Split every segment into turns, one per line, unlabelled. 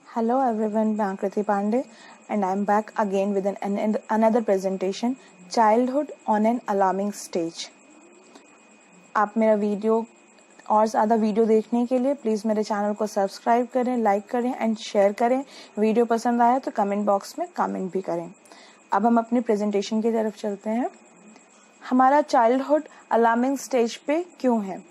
Hello everyone, मैं आकृति Pandey and I'm back again with another presentation, Childhood on an Alarming Stage. आप मेरा video और ज़्यादा वीडियो देखने के लिए प्लीज़ मेरे चैनल को सब्सक्राइब करें, लाइक करें एंड शेयर करें. वीडियो पसंद आया तो कमेंट बॉक्स में कमेंट भी करें. अब हम अपनी प्रेजेंटेशन की तरफ चलते हैं. हमारा चाइल्डहुड अलार्मिंग स्टेज पे क्यों है?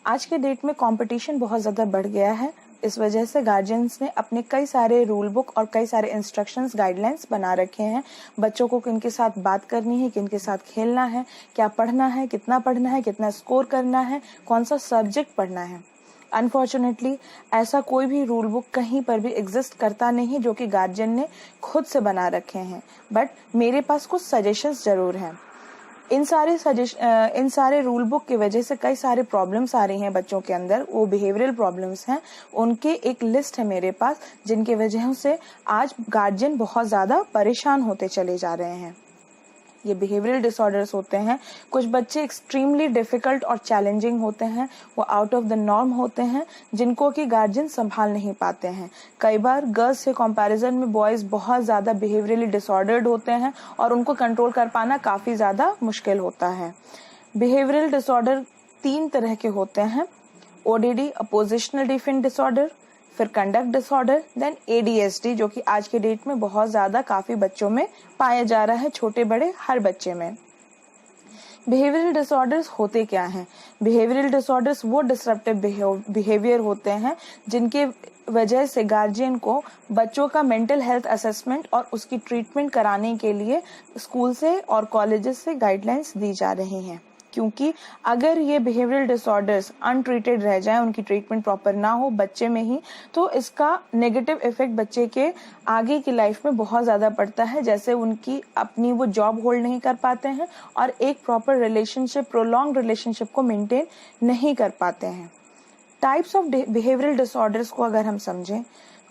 आज के डेट में कंपटीशन बहुत ज़्यादा बढ़ गया है. इस वजह से गार्जियंस ने अपने कई सारे रूल बुक और कई सारे इंस्ट्रक्शंस गाइडलाइंस बना रखे हैं. बच्चों को किनके साथ बात करनी है, किनके साथ खेलना है, क्या पढ़ना है, कितना स्कोर करना है, कौन सा सब्जेक्ट पढ़ना है. अनफॉर्चुनेटली ऐसा कोई भी रूल बुक कहीं पर भी एग्जिस्ट करता नहीं जो कि गार्जियन ने खुद से बना रखे हैं. बट मेरे पास कुछ सजेशंस जरूर हैं. इन सारे रूल बुक की वजह से कई सारे प्रॉब्लम्स आ रही हैं बच्चों के अंदर. वो बिहेवियरल प्रॉब्लम्स हैं. उनके एक लिस्ट है मेरे पास जिनके वजह से आज गार्जियन बहुत ज्यादा परेशान होते चले जा रहे हैं. ये बिहेवियरल डिसऑर्डर्स होते हैं. कुछ बच्चे एक्सट्रीमली डिफिकल्ट और चैलेंजिंग होते हैं. वो आउट ऑफ द नॉर्म होते हैं जिनको कि गार्जियन संभाल नहीं पाते हैं. कई बार गर्ल्स से कंपैरिजन में बॉयज बहुत ज्यादा बिहेवियरली डिसऑर्डर्ड होते हैं और उनको कंट्रोल कर पाना काफी ज्यादा मुश्किल होता है. बिहेवियरल डिसऑर्डर 3 तरह के होते हैं. ओडीडी, अपोजिशनल डिफेंस डिसऑर्डर, फिर कंडक्ट डिसऑर्डर, देन एडीएसडी जो कि आज के डेट में बहुत ज्यादा काफी बच्चों में पाया जा रहा है, छोटे बड़े हर बच्चे में. बिहेवियरल डिसऑर्डर्स होते क्या हैं? बिहेवियरल डिसऑर्डर्स वो डिसरप्टिव बिहेवियर होते हैं जिनके वजह से गार्जियन को बच्चों का मेंटल हेल्थ असेसमेंट और उसकी ट्रीटमेंट कराने के लिए स्कूल से और कॉलेजेस से गाइडलाइंस दी जा रही हैं. क्योंकि अगर ये बिहेवियरल डिसऑर्डर्स अनट्रीटेड रह जाएं, उनकी ट्रीटमेंट प्रॉपर ना हो बच्चे में ही, तो इसका नेगेटिव इफेक्ट बच्चे के आगे की लाइफ में बहुत ज्यादा पड़ता है. जैसे उनकी अपनी वो जॉब होल्ड नहीं कर पाते हैं और एक प्रॉपर रिलेशनशिप, प्रोलॉन्ग रिलेशनशिप को मेंटेन नहीं कर पाते हैं. टाइप्स ऑफ बिहेवियरल डिसऑर्डर्स को अगर हम समझें,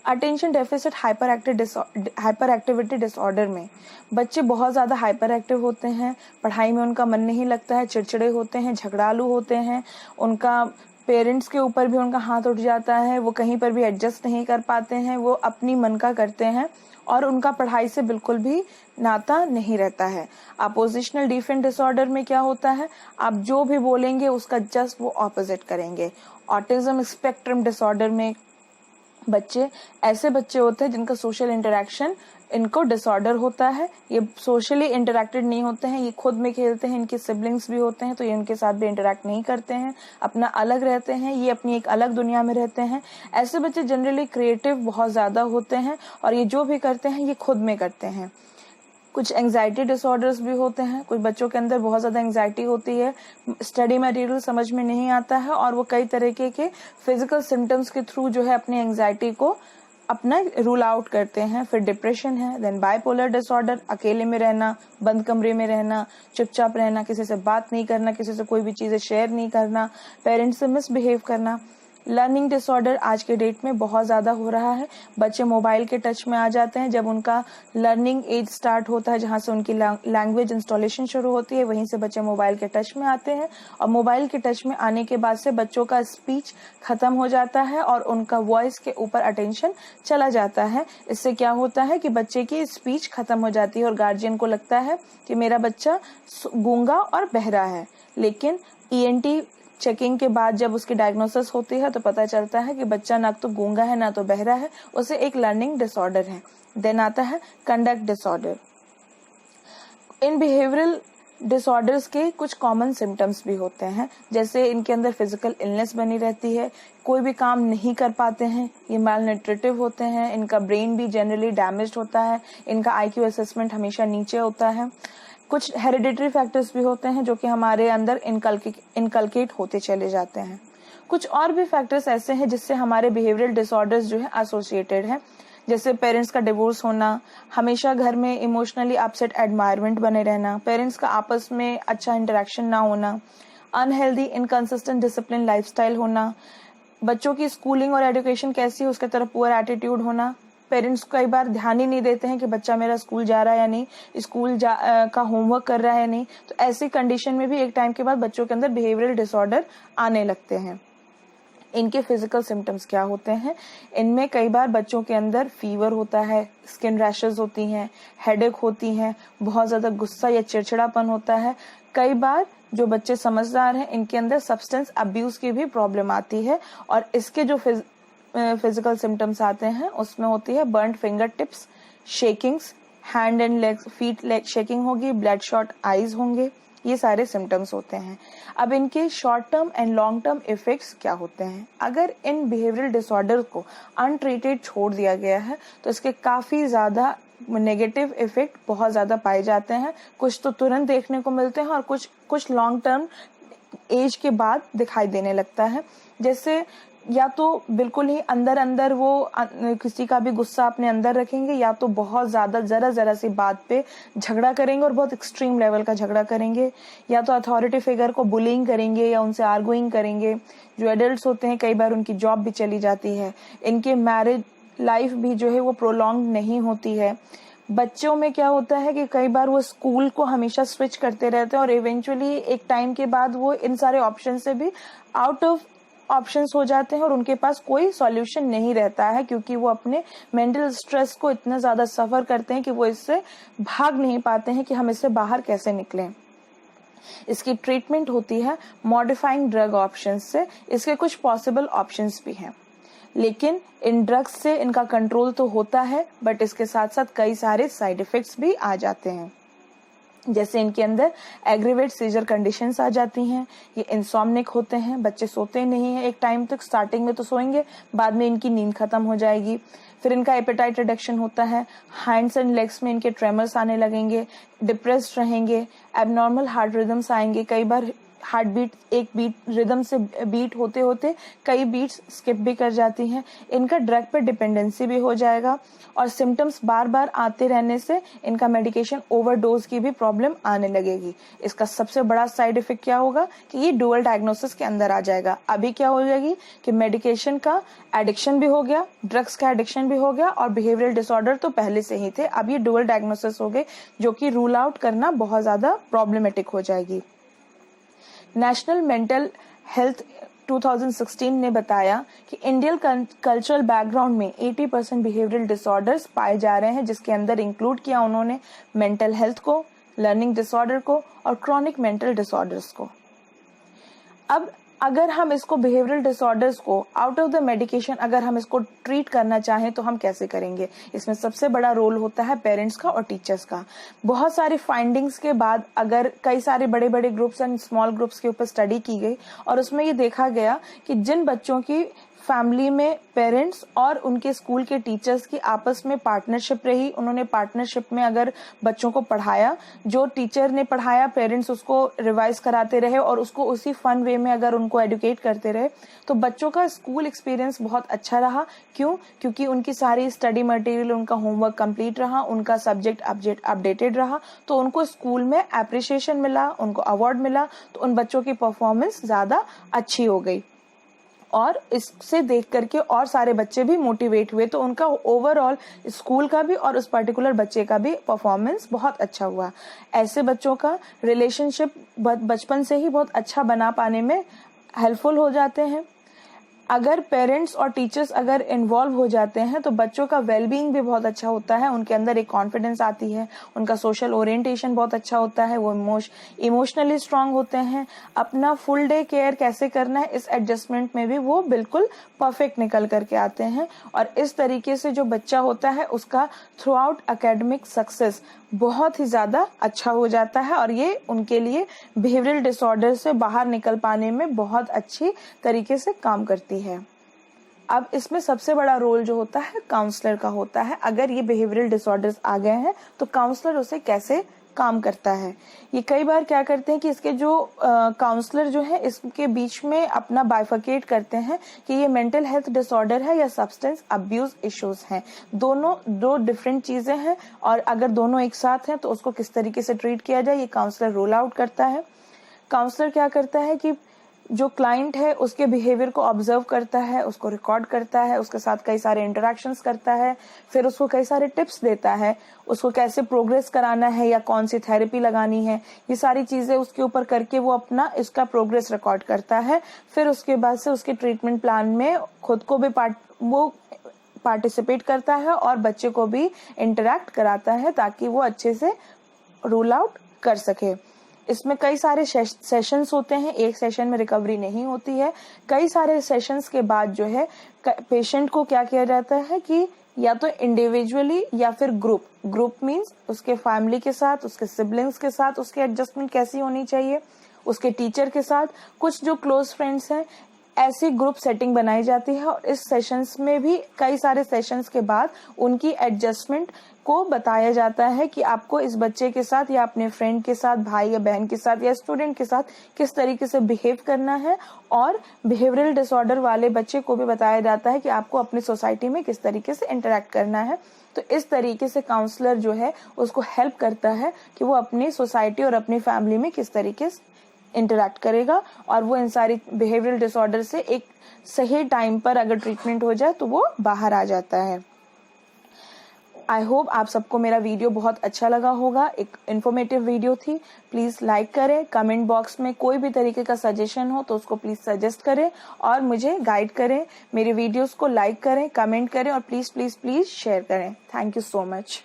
attention deficit hyper activity disorder में बच्चे बहुत ज्यादा हाइपर एक्टिव होते हैं. पढ़ाई में उनका मन नहीं लगता है, चिड़चिड़े होते हैं, झगड़ालू होते हैं. उनका पेरेंट्स के ऊपर भी उनका हाथ उठ जाता है. वो कहीं पर भी एडजस्ट नहीं कर पाते हैं. वो अपनी मन का करते हैं और उनका पढ़ाई से बिल्कुल भी नाता नहीं रहता है. अपोजिशनल डिफेंस डिसऑर्डर में क्या होता है, आप जो भी बोलेंगे उसका जस्ट वो ऑपोजिट करेंगे. ऑटिज्म स्पेक्ट्रम डिसऑर्डर में ऐसे बच्चे होते हैं जिनका सोशल इंटरेक्शन इनको डिसऑर्डर होता है. ये सोशली इंटरेक्टेड नहीं होते हैं, ये खुद में खेलते हैं. इनके सिबलिंग्स भी होते हैं तो ये उनके साथ भी इंटरेक्ट नहीं करते हैं, अपना अलग रहते हैं, ये अपनी एक अलग दुनिया में रहते हैं. ऐसे बच्चे जनरली क्रिएटिव बहुत ज्यादा होते हैं और ये जो भी करते हैं ये खुद में करते हैं. कुछ एंजाइटी डिसऑर्डर्स भी होते हैं. कुछ बच्चों के अंदर बहुत ज्यादा एंजाइटी होती है, स्टडी मटेरियल समझ में नहीं आता है और वो कई तरीके के फिजिकल सिम्टम्स के थ्रू जो है अपनी एंजाइटी को अपना रूल आउट करते हैं. फिर डिप्रेशन है. देन बाइपोलर डिसऑर्डर, अकेले में रहना, बंद कमरे में रहना, चुपचाप रहना, किसी से बात नहीं करना, किसी से कोई भी चीजें शेयर नहीं करना, पेरेंट्स से मिसबिहेव करना. लर्निंग डिसऑर्डर आज के डेट में बहुत ज्यादा हो रहा है. बच्चे मोबाइल के टच में आ जाते हैं जब उनका लर्निंग एज स्टार्ट होता है, जहां से उनकी लैंग्वेज इंस्टॉलेशन शुरू होती है, वहीं से बच्चे मोबाइल के टच में आते हैं. और मोबाइल के टच में आने के बाद से बच्चों का स्पीच खत्म हो जाता है और उनका वॉइस के ऊपर अटेंशन चला जाता है. इससे क्या होता है कि बच्चे की स्पीच खत्म हो जाती है और गार्जियन को लगता है कि मेरा बच्चा गूंगा और बहरा है. लेकिन ईएनटी चेकिंग के बाद जब उसकी डायग्नोसिस होती है तो पता चलता है कि बच्चा ना तो गूंगा है ना तो बहरा है, उसे एक लर्निंग डिसऑर्डर है. देन आता है कंडक्ट डिसऑर्डर. इन बिहेवियरल डिसऑर्डर्स के कुछ कॉमन सिम्टम्स भी होते हैं, जैसे इनके अंदर फिजिकल इलनेस बनी रहती है, कोई भी काम नहीं कर पाते हैं, ये मैलन्यूट्रिटिव होते हैं, इनका ब्रेन भी जनरली डैमेज्ड होता है, इनका आईक्यू असेसमेंट हमेशा नीचे होता है. कुछ हेरिडिटरी फैक्टर्स भी होते हैं जो कि हमारे अंदर इनकलकेट होते चले जाते हैं. कुछ और भी फैक्टर्स ऐसे हैं जिससे हमारे बिहेवियरल डिसऑर्डर्स जो है एसोसिएटेड है, जैसे पेरेंट्स का डिवोर्स होना, हमेशा घर में इमोशनली अपसेट एनवायरनमेंट बने रहना, पेरेंट्स का आपस में अच्छा इंटरेक्शन ना होना, अनहेल्दी इनकंसिस्टेंट डिसिप्लिन लाइफस्टाइल होना, बच्चों की स्कूलिंग और एजुकेशन कैसी है उसके तरफ पुअर एटीट्यूड होना. पेरेंट्स कई बार ध्यान ही नहीं देते हैं कि बच्चा मेरा स्कूल जा रहा है या नहीं, का होमवर्क कर रहा है या नहीं. तो ऐसी कंडीशन में भी एक टाइम के बाद बच्चों के अंदर बिहेवियरल डिसऑर्डर आने लगते हैं. इनके फिजिकल सिम्टम्स क्या होते हैं? इनमें कई बार बच्चों के अंदर फीवर होता है, स्किन रैशेस होती हैं, हेडेक होती हैं, बहुत ज़्यादा गुस्सा या चिड़चिड़ापन होता है। कई बार जो बच्चे समझदार हैं इनके अंदर सब्सटेंस अब्यूज़ की भी प्रॉब्लम आती है, और इसके जो फिजिकल सिम्टम्स आते हैं उसमें होती है burned finger tips, shakings, hand and leg feet leg shaking होगी, ब्लड शॉट आईज होंगे, ये सारे सिम्टम्स होते हैं। अब इनके short term and long term effects क्या होते हैं? अगर इन बिहेवियरल डिसऑर्डर को अनट्रीटेड छोड़ दिया गया है तो इसके काफ़ी ज़्यादा नेगेटिव इफेक्ट बहुत ज़्यादा पाए जाते हैं। कुछ तो तुरंत देखने को मिलते हैं और कुछ लॉन्ग टर्म एज के बाद दिखाई देने लगता है। जैसे या तो बिल्कुल ही अंदर अंदर वो किसी का भी गुस्सा अपने अंदर रखेंगे, या तो बहुत ज़्यादा ज़रा सी बात पे झगड़ा करेंगे और बहुत एक्सट्रीम लेवल का झगड़ा करेंगे, या तो अथॉरिटी फिगर को बुलिंग करेंगे या उनसे आर्गुइंग करेंगे। जो एडल्ट्स होते हैं कई बार उनकी जॉब भी चली जाती है, इनके मैरिज लाइफ भी जो है वो प्रोलॉन्ग नहीं होती है। बच्चों में क्या होता है कि कई बार वो स्कूल को हमेशा स्विच करते रहते हैं और इवेंचुअली एक टाइम के बाद वो इन सारे ऑप्शन से भी आउट ऑफ ऑप्शंस हो जाते हैं और उनके पास कोई सॉल्यूशन नहीं रहता है, क्योंकि वो अपने मेंटल स्ट्रेस को इतना ज़्यादा सफ़र करते हैं कि वो इससे भाग नहीं पाते हैं कि हम इससे बाहर कैसे निकलें। इसकी ट्रीटमेंट होती है मॉडिफाइंग ड्रग ऑप्शंस से। इसके कुछ पॉसिबल ऑप्शंस भी हैं, लेकिन इन ड्रग्स से इनका कंट्रोल तो होता है, बट इसके साथ साथ कई सारे साइड इफेक्ट्स भी आ जाते हैं। जैसे इनके अंदर एग्रीवेट सीजर कंडीशंस आ जाती हैं, ये इंसोम्निक होते हैं, बच्चे सोते नहीं हैं एक टाइम तक, स्टार्टिंग में तो सोएंगे, बाद में इनकी नींद खत्म हो जाएगी। फिर इनका एपेटाइट रिडक्शन होता है, हैंड्स एंड लेग्स में इनके ट्रेमर्स आने लगेंगे, डिप्रेस्ड रहेंगे, एबनॉर्मल हार्ट रिदम्स आएंगे। कई बार हार्ट बीट एक बीट रिदम से बीट होते होते कई बीट्स स्किप भी कर जाती हैं। इनका ड्रग पर डिपेंडेंसी भी हो जाएगा, और सिम्टम्स बार बार आते रहने से इनका मेडिकेशन ओवरडोज की भी प्रॉब्लम आने लगेगी। इसका सबसे बड़ा साइड इफेक्ट क्या होगा कि ये डुअल डायग्नोसिस के अंदर आ जाएगा। अभी क्या हो जाएगी कि मेडिकेशन का एडिक्शन भी हो गया, ड्रग्स का एडिक्शन भी हो गया, और बिहेवियरल डिसऑर्डर तो पहले से ही थे, अब ये डुअल डायग्नोसिस हो गए, जो कि रूल आउट करना बहुत ज्यादा प्रॉब्लमेटिक हो जाएगी। नेशनल मेंटल हेल्थ 2016 ने बताया कि इंडियन कल्चरल बैकग्राउंड में 80% बिहेवियरल डिसऑर्डर्स पाए जा रहे हैं, जिसके अंदर इंक्लूड किया उन्होंने मेंटल हेल्थ को, लर्निंग डिसऑर्डर को और क्रॉनिक मेंटल डिसऑर्डर्स को। अब अगर हम इसको बिहेवियरल डिसऑर्डर्स को आउट ऑफ द मेडिकेशन अगर हम इसको ट्रीट करना चाहें तो हम कैसे करेंगे? इसमें सबसे बड़ा रोल होता है पेरेंट्स का और टीचर्स का। बहुत सारी फाइंडिंग्स के बाद अगर कई सारे बड़े बड़े ग्रुप्स एंड स्मॉल ग्रुप्स के ऊपर स्टडी की गई, और उसमें ये देखा गया कि जिन बच्चों की फैमिली में पेरेंट्स और उनके स्कूल के टीचर्स की आपस में पार्टनरशिप रही, उन्होंने पार्टनरशिप में अगर बच्चों को पढ़ाया, जो टीचर ने पढ़ाया पेरेंट्स उसको रिवाइज कराते रहे और उसको उसी फन वे में अगर उनको एडुकेट करते रहे, तो बच्चों का स्कूल एक्सपीरियंस बहुत अच्छा रहा। क्यों? क्योंकि उनकी सारी स्टडी मटेरियल, उनका होमवर्क कंप्लीट रहा, उनका सब्जेक्ट अपडेटेड रहा, तो उनको स्कूल में एप्रिसिएशन मिला, उनको अवार्ड मिला, तो उन बच्चों की परफॉर्मेंस ज्यादा अच्छी हो गई। और इससे देख करके और सारे बच्चे भी मोटिवेट हुए, तो उनका ओवरऑल स्कूल का भी और उस पर्टिकुलर बच्चे का भी परफॉर्मेंस बहुत अच्छा हुआ। ऐसे बच्चों का रिलेशनशिप बचपन से ही बहुत अच्छा बना पाने में हेल्पफुल हो जाते हैं। अगर पेरेंट्स और टीचर्स अगर इन्वॉल्व हो जाते हैं तो बच्चों का वेलबींग भी बहुत अच्छा होता है, उनके अंदर एक कॉन्फिडेंस आती है, उनका सोशल ओरिएंटेशन बहुत अच्छा होता है, वो इमोशनली स्ट्रांग होते हैं। अपना फुल डे केयर कैसे करना है इस एडजस्टमेंट में भी वो बिल्कुल परफेक्ट निकल करके आते हैं, और इस तरीके से जो बच्चा होता है उसका थ्रू आउट एकेडमिक सक्सेस बहुत ही ज्यादा अच्छा हो जाता है, और ये उनके लिए बिहेवियरल डिसऑर्डर से बाहर निकल पाने में बहुत अच्छी तरीके से काम करती है। अब इसमें सबसे बड़ा रोल जो होता है काउंसलर का होता है। अगर ये बिहेवियरल डिसऑर्डर्स आ गए हैं तो काउंसलर उसे कैसे काम करता है? ये कई बार क्या करते हैं कि इसके जो काउंसलर जो है इसके बीच में अपना बाइफरकेट करते हैं कि ये मेंटल हेल्थ डिसऑर्डर है या सब्सटेंस अब्यूज इश्यूज हैं। दोनों दो डिफरेंट चीजें हैं, और अगर दोनों एक साथ हैं तो उसको किस तरीके से ट्रीट किया जाए ये काउंसलर रोल आउट करता है। काउंसलर क्या करता है कि जो क्लाइंट है उसके बिहेवियर को ऑब्जर्व करता है, उसको रिकॉर्ड करता है, उसके साथ कई सारे इंटरेक्शंस करता है, फिर उसको कई सारे टिप्स देता है, उसको कैसे प्रोग्रेस कराना है या कौन सी थेरेपी लगानी है, ये सारी चीजें उसके ऊपर करके वो अपना इसका प्रोग्रेस रिकॉर्ड करता है। फिर उसके बाद से उसके ट्रीटमेंट प्लान में खुद को भी पार्टिसिपेट करता है और बच्चे को भी इंटरेक्ट कराता है ताकि वो अच्छे से रूल आउट कर सके। इसमें कई सारे सेशंस होते हैं, एक सेशन में रिकवरी नहीं होती है। कई सारे सेशंस के बाद जो है पेशेंट को क्या किया जाता है कि या तो इंडिविजुअली या फिर ग्रुप मींस उसके फैमिली के साथ, उसके सिबलिंग्स के साथ उसकी एडजस्टमेंट कैसी होनी चाहिए, उसके टीचर के साथ, कुछ जो क्लोज फ्रेंड्स हैं, ऐसी ग्रुप सेटिंग बनाई जाती है। और इस सेशंस में भी कई सारे सेशंस के बाद उनकी एडजस्टमेंट को बताया जाता है कि आपको इस बच्चे के साथ या अपने फ्रेंड के साथ, भाई या बहन के साथ या स्टूडेंट के साथ किस तरीके से बिहेव करना है। और बिहेवियरल डिसऑर्डर वाले बच्चे को भी बताया जाता है कि आपको अपनी सोसाइटी में किस तरीके से इंटरेक्ट करना है। तो इस तरीके से काउंसलर जो है उसको हेल्प करता है कि वो अपनी सोसाइटी और अपनी फैमिली में किस तरीके से इंटरेक्ट करेगा और वो इन सारी बिहेवियरल डिसऑर्डर से एक सही टाइम पर अगर ट्रीटमेंट हो जाए तो वो बाहर आ जाता है। आई होप आप सबको मेरा वीडियो बहुत अच्छा लगा होगा। एक इन्फॉर्मेटिव वीडियो थी। प्लीज लाइक करें, कमेंट बॉक्स में कोई भी तरीके का सजेशन हो तो उसको प्लीज सजेस्ट करें और मुझे गाइड करें। मेरे वीडियोस को लाइक करें, कमेंट करें और प्लीज प्लीज प्लीज शेयर करें। Thank you so much.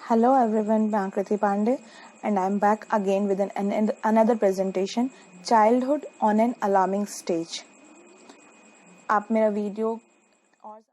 Hello everyone, मैं आकृति Pandey and I'm back again with another presentation, Childhood on an Alarming Stage। आप मेरा वीडियो